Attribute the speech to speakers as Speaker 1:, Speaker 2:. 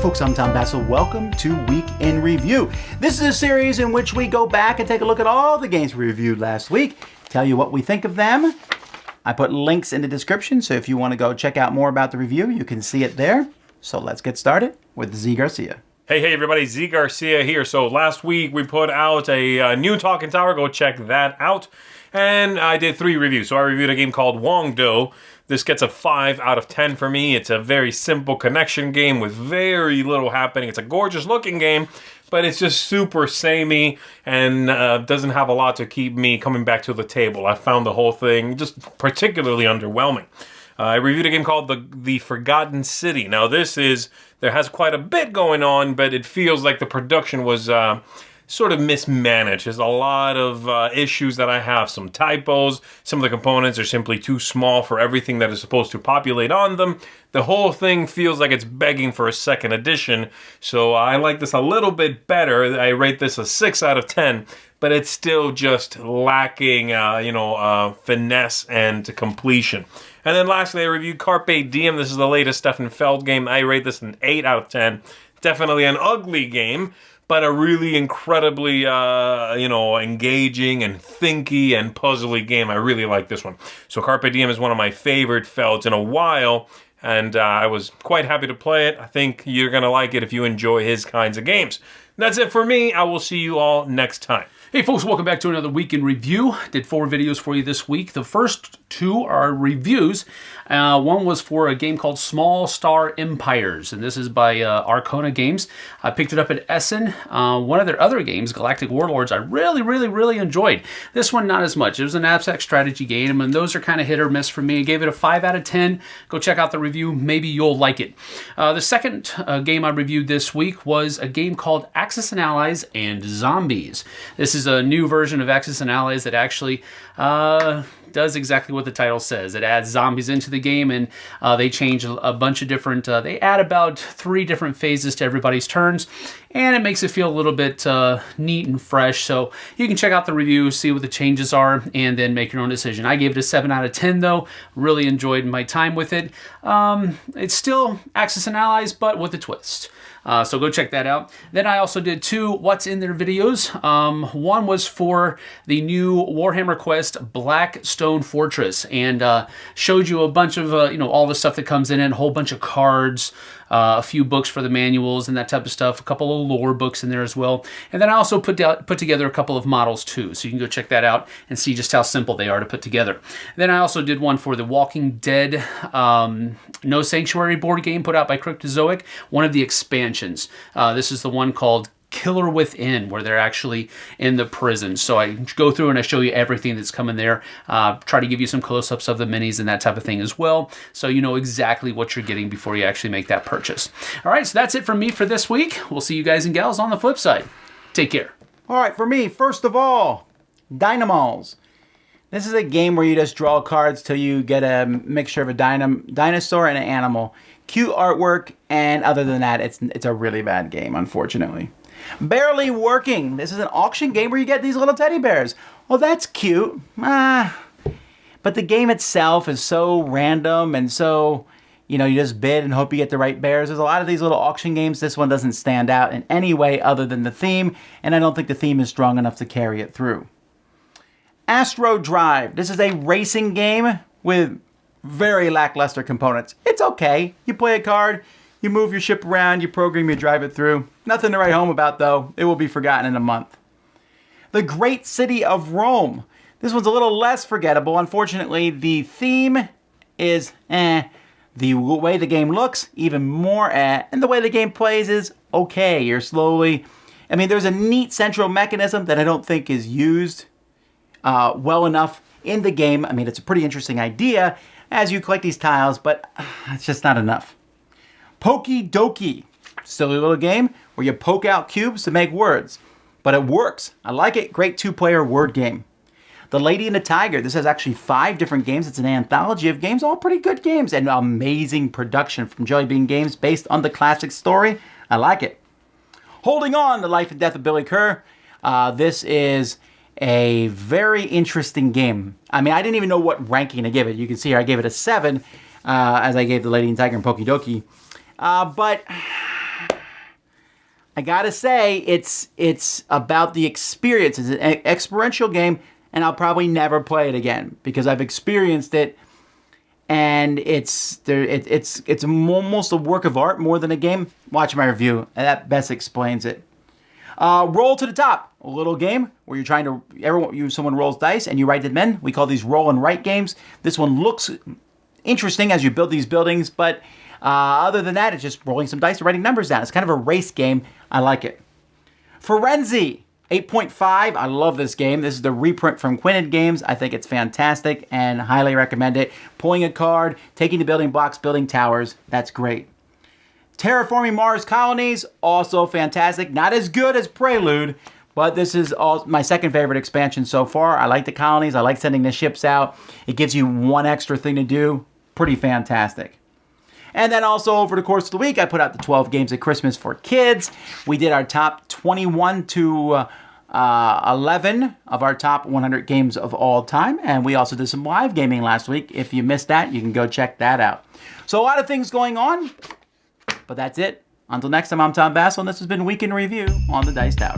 Speaker 1: folks, I'm Tom Bassel. Welcome to Week in Review. This is a series in which we go back and take a look at all the games we reviewed last week, tell you what we think of them. I put links in the description, so if you want to go check out more about the review, you can see it there. So let's get started with Z Garcia.
Speaker 2: Hey everybody, Z Garcia here. So last week we put out a new Talking Tower. Go check that out. And I did 3 reviews. So I reviewed a game called Wongdo. This gets a 5 out of 10 for me. It's a very simple connection game with very little happening. It's a gorgeous looking game, but it's just super samey and doesn't have a lot to keep me coming back to the table. I found the whole thing just particularly underwhelming. I reviewed a game called The Forgotten City. Now there has quite a bit going on, but it feels like the production was sort of mismanaged. There's a lot of issues that I have. Some typos, some of the components are simply too small for everything that is supposed to populate on them. The whole thing feels like it's begging for a second edition, so I like this a little bit better. I rate this a 6 out of 10, but it's still just lacking, finesse and completion. And then lastly, I reviewed Carpe Diem. This is the latest Stefan Feld game. I rate this an 8 out of 10. Definitely an ugly game, but a really incredibly, engaging and thinky and puzzly game. I really like this one. So Carpe Diem is one of my favorite Felds in a while, and I was quite happy to play it. I think you're going to like it if you enjoy his kinds of games. That's it for me. I will see you all next time.
Speaker 3: Hey folks, welcome back to another week in review. Did 4 videos for you this week. The first 2 are reviews. One was for a game called Small Star Empires, and this is by Arcona Games. I picked it up at Essen. One of their other games, Galactic Warlords, I really enjoyed. This one, not as much. It was an abstract strategy game, and those are kind of hit or miss for me. I gave it a 5 out of 10. Go check out the review. Maybe you'll like it. The second game I reviewed this week was a game called Axis and Allies and Zombies. This is a new version of Axis and Allies that actually does exactly what the title says. It adds zombies into the game, and they change a bunch of different, they add about 3 different phases to everybody's turns, and it makes it feel a little bit neat and fresh. So you can check out the review, see what the changes are, and then make your own decision. I gave it a 7 out of 10 though. Really enjoyed my time with it. It's still Axis and Allies, but with a twist. So go check that out. Then I also did 2 What's in There videos. One was for the new Warhammer Quest Blackstone Fortress, and showed you a bunch of all the stuff that comes in it, a whole bunch of cards, a few books for the manuals and that type of stuff, a couple of lore books in there as well. And then I also put together a couple of models too, so you can go check that out and see just how simple they are to put together. Then I also did one for the Walking Dead No Sanctuary board game put out by Cryptozoic, one of the expansions. This is the one called Killer Within, where they're actually in the prison. So I go through and I show you everything that's coming there. Try to give you some close-ups of the minis and that type of thing as well, so you know exactly what you're getting before you actually make that purchase. All right, so that's it from me for this week. We'll see you guys and gals on the flip side. Take care.
Speaker 1: All right, for me, first of all, Dynamals. This is a game where you just draw cards till you get a mixture of a dinosaur and an animal. Cute artwork, and other than that, it's a really bad game, unfortunately. Barely Working. This is an auction game where you get these little teddy bears. Oh, that's cute. But the game itself is so random, and so, you just bid and hope you get the right bears. There's a lot of these little auction games. This one doesn't stand out in any way other than the theme, and I don't think the theme is strong enough to carry it through. Astro Drive. This is a racing game with very lackluster components. It's okay. You play a card, you move your ship around, you program, you drive it through. Nothing to write home about though. It will be forgotten in a month. The Great City of Rome. This one's a little less forgettable. Unfortunately, the theme is The way the game looks, even more and the way the game plays is okay. You're slowly... there's a neat central mechanism that I don't think is used well enough in the game. It's a pretty interesting idea as you collect these tiles, but it's just not enough. Pokey Dokie. Silly little game where you poke out cubes to make words. But it works. I like it. Great 2-player word game. The Lady and the Tiger. This has actually 5 different games. It's an anthology of games, all pretty good games, and amazing production from Jelly Bean Games based on the classic story. I like it. Holding On, The Life and Death of Billy Kerr. This is a very interesting game. I didn't even know what ranking to give it. You can see here I gave it a 7, as I gave The Lady and the Tiger and Pokey Dokie. But I gotta say, it's about the experience. It's an experiential game, and I'll probably never play it again because I've experienced it, and it's almost a work of art more than a game. Watch my review, and that best explains it. Roll to the top, a little game where you're trying to someone rolls dice and you write them in. We call these roll and write games. This one looks interesting as you build these buildings, but other than that, it's just rolling some dice and writing numbers down. It's kind of a race game. I like it. Forenzi, 8.5. I love this game. This is the reprint from Quinted Games. I think it's fantastic and highly recommend it. Pulling a card, taking the building blocks, building towers. That's great. Terraforming Mars Colonies, also fantastic. Not as good as Prelude, but this is my second favorite expansion so far. I like the colonies. I like sending the ships out. It gives you one extra thing to do. Pretty fantastic. And then also over the course of the week, I put out the 12 games of Christmas for kids. We did our top 21 to 11 of our top 100 games of all time. And we also did some live gaming last week. If you missed that, you can go check that out. So a lot of things going on, but that's it. Until next time, I'm Tom Bassel, and this has been Week in Review on the Dice Tower.